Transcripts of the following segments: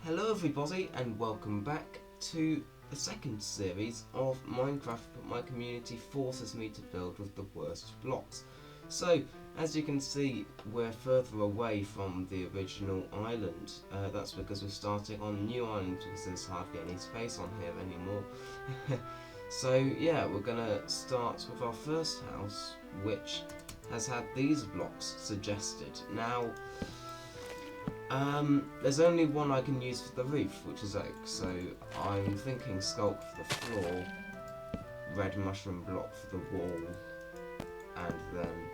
Hello everybody and welcome back to the second series of Minecraft but my community forces me to build with the worst blocks. So as you can see we're further away from the original island. That's because we're starting on a new island because there's hardly any space on here anymore. So yeah, we're gonna start with our first house, which has had these blocks suggested. Now there's only one I can use for the roof, which is oak, so I'm thinking sculk for the floor, red mushroom block for the wall, and then...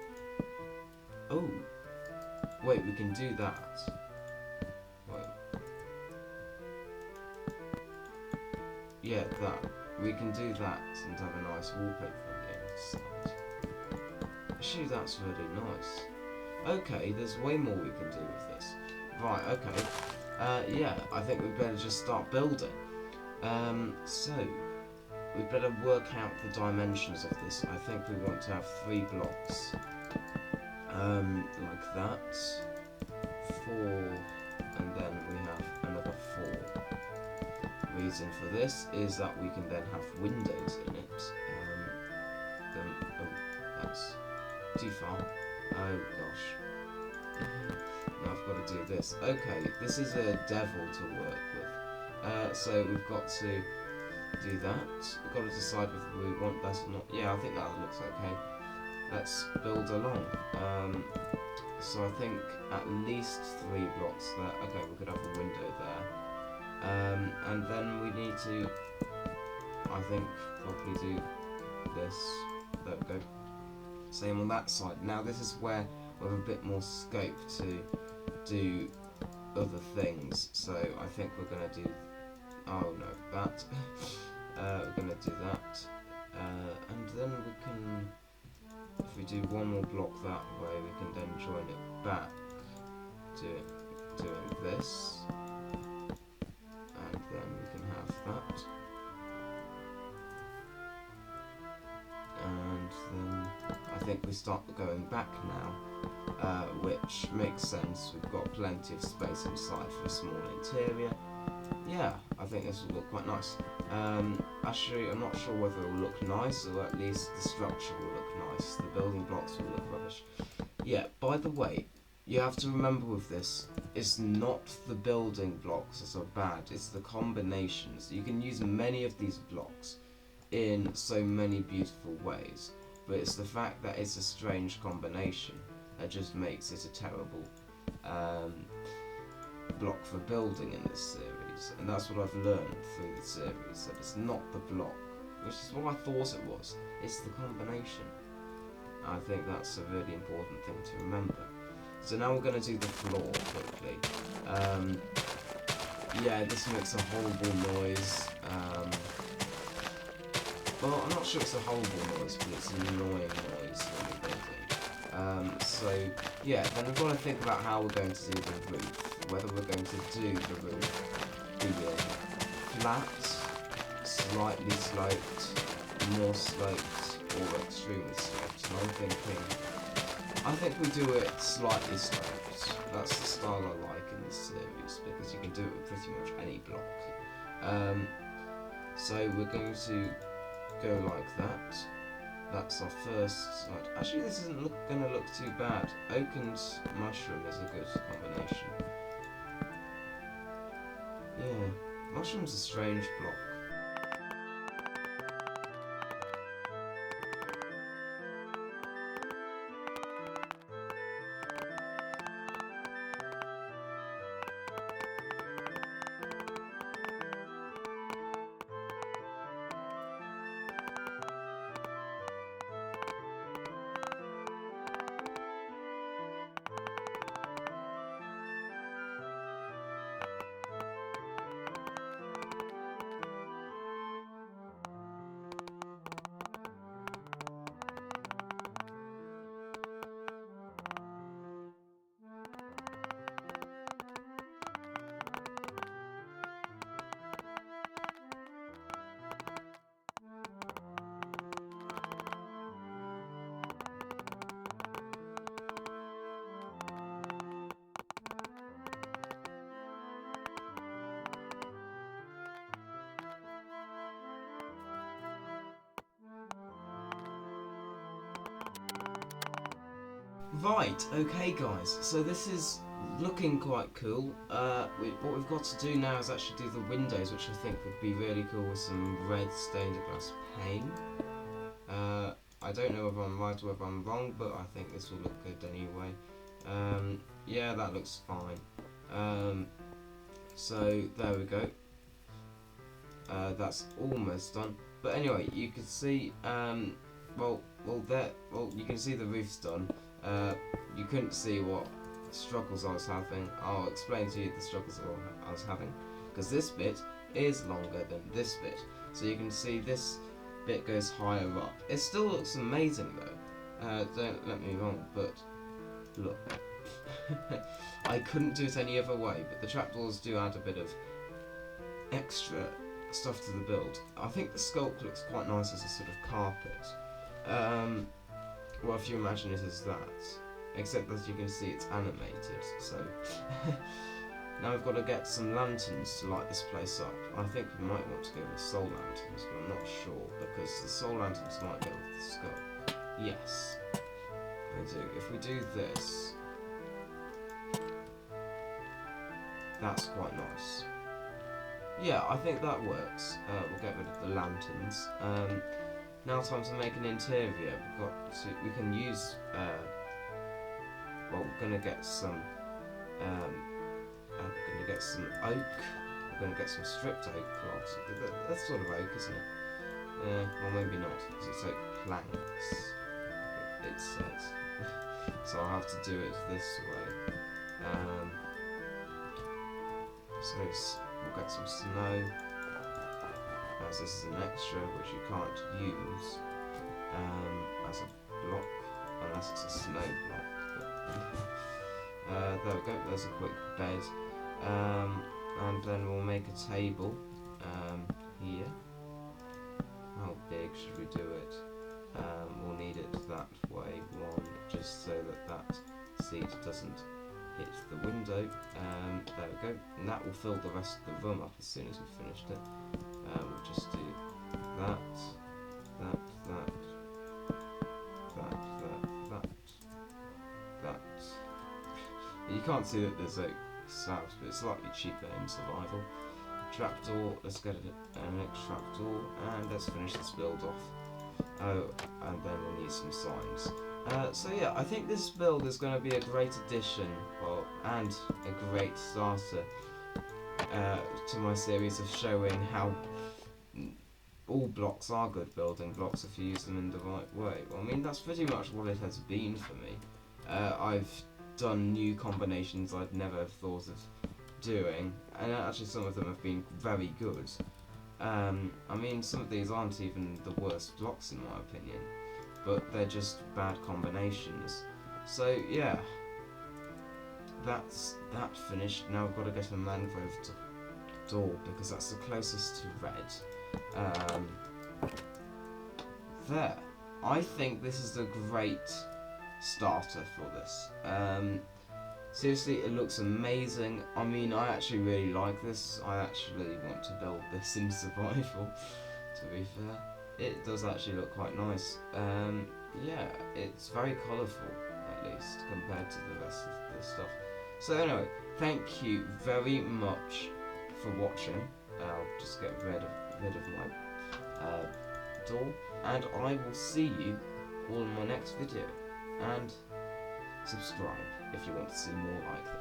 oh! Wait, we can do that. Wait. Yeah, that. We can do that and have a nice wallpaper on the inside. Actually, that's really nice. Okay, there's way more we can do with this. Right, okay. Yeah, I think we'd better just start building. So, we'd better work out the dimensions of this. I think we want to have 3 blocks. Like that. 4, and then we have another 4. Reason for this is that we can then have windows in it. Oh, that's too far. Oh gosh. Now I've got to do this. Okay, this is a devil to work with. So we've got to do that. We've got to decide whether we want that or not. Yeah, I think that looks okay. Let's build along. So I think at least 3 blocks there. Okay, we could have a window there. And then we need to, I think, probably do this. There we go. Same on that side. Now this is where we have a bit more scope to do other things. So I think we're going to do, oh no, that. We're going to do that. And then we can, if we do one more block that way, we can then join it back to doing this. And then we can have that. And then I think we start going back now, which makes sense. We've got plenty of space inside for a small interior. Yeah, I think this will look quite nice. Actually, I'm not sure whether it will look nice, or at least the structure will look nice. The building blocks will look rubbish. Yeah, by the way, you have to remember with this, it's not the building blocks that are bad, it's the combinations. You can use many of these blocks in so many beautiful ways, but it's the fact that it's a strange combination that just makes it a terrible block for building in this series. And that's what I've learned through the series, that it's not the block, which is what I thought it was, it's the combination. I think that's a really important thing to remember. So now we're going to do the floor quickly. Yeah, this makes a horrible noise. Well, I'm not sure it's a horrible noise, but it's an annoying noise when you're building. So, yeah, then we've got to think about how we're going to do the roof. Whether we're going to do the roof being flat, slightly sloped, more sloped, or extremely sloped. And I think we do it slightly sloped. That's the style I like in this series, because you can do it with pretty much any block. So we're going to go like that. That's our first side. Actually, this isn't going to look too bad. Oak and mushroom is a good combination. Yeah, mushroom's a strange block. Right, okay guys, so this is looking quite cool. What we've got to do now is actually do the windows, which I think would be really cool with some red stained glass pane. I don't know whether I'm right or whether I'm wrong, but I think this will look good anyway. Yeah, that looks fine. So there we go. That's almost done. But anyway, you can see, you can see the roof's done. You couldn't see what struggles I was having. I'll explain to you the struggles I was having, because this bit is longer than this bit. So you can see this bit goes higher up. It still looks amazing though. Don't let me wrong, but look. I couldn't do it any other way, but the trapdoors do add a bit of extra stuff to the build. I think the sculk looks quite nice as a sort of carpet. Well, if you imagine it as that, except as you can see it's animated, so now we've got to get some lanterns to light this place up. I think we might want to go with soul lanterns, but I'm not sure, because the soul lanterns might go with the sculk. Yes, I do. If we do this, that's quite nice. Yeah, I think that works. We'll get rid of the lanterns. Now time to make an interior. We can use, we're gonna get some, oak. We're gonna get some stripped oak logs. That's sort of oak, isn't it? Or maybe not, because it's oak planks. It says. So I'll have to do it this way. So we'll get some snow, as this is an extra which you can't use as a block, unless it's a snow block. But, there we go, there's a quick bed. And then we'll make a table here. How big should we do it? We'll need it that way, just so that seat doesn't hit the window. There we go, and that will fill the rest of the room up as soon as we've finished it. We'll just do that. You can't see that there's like slabs, but it's slightly cheaper in survival. Trapdoor, let's get an next trapdoor, and let's finish this build off. Oh, and then we'll need some signs. So yeah, I think this build is going to be a great addition, and a great starter to my series of showing how all blocks are good building blocks if you use them in the right way. Well, I mean, that's pretty much what it has been for me. I've done new combinations I'd never have thought of doing, and actually some of them have been very good. I mean, some of these aren't even the worst blocks in my opinion, but they're just bad combinations. So yeah, that's that finished. Now I've got to get a mangrove door, because that's the closest to red. There. I think this is a great starter for this. Seriously, it looks amazing. I mean, I actually really like this. I actually want to build this in survival, to be fair. It does actually look quite nice. Yeah, it's very colourful, at least, compared to the rest of the stuff. So anyway, thank you very much for watching. I'll just get rid of my door, and I will see you all in my next video. And subscribe if you want to see more like this.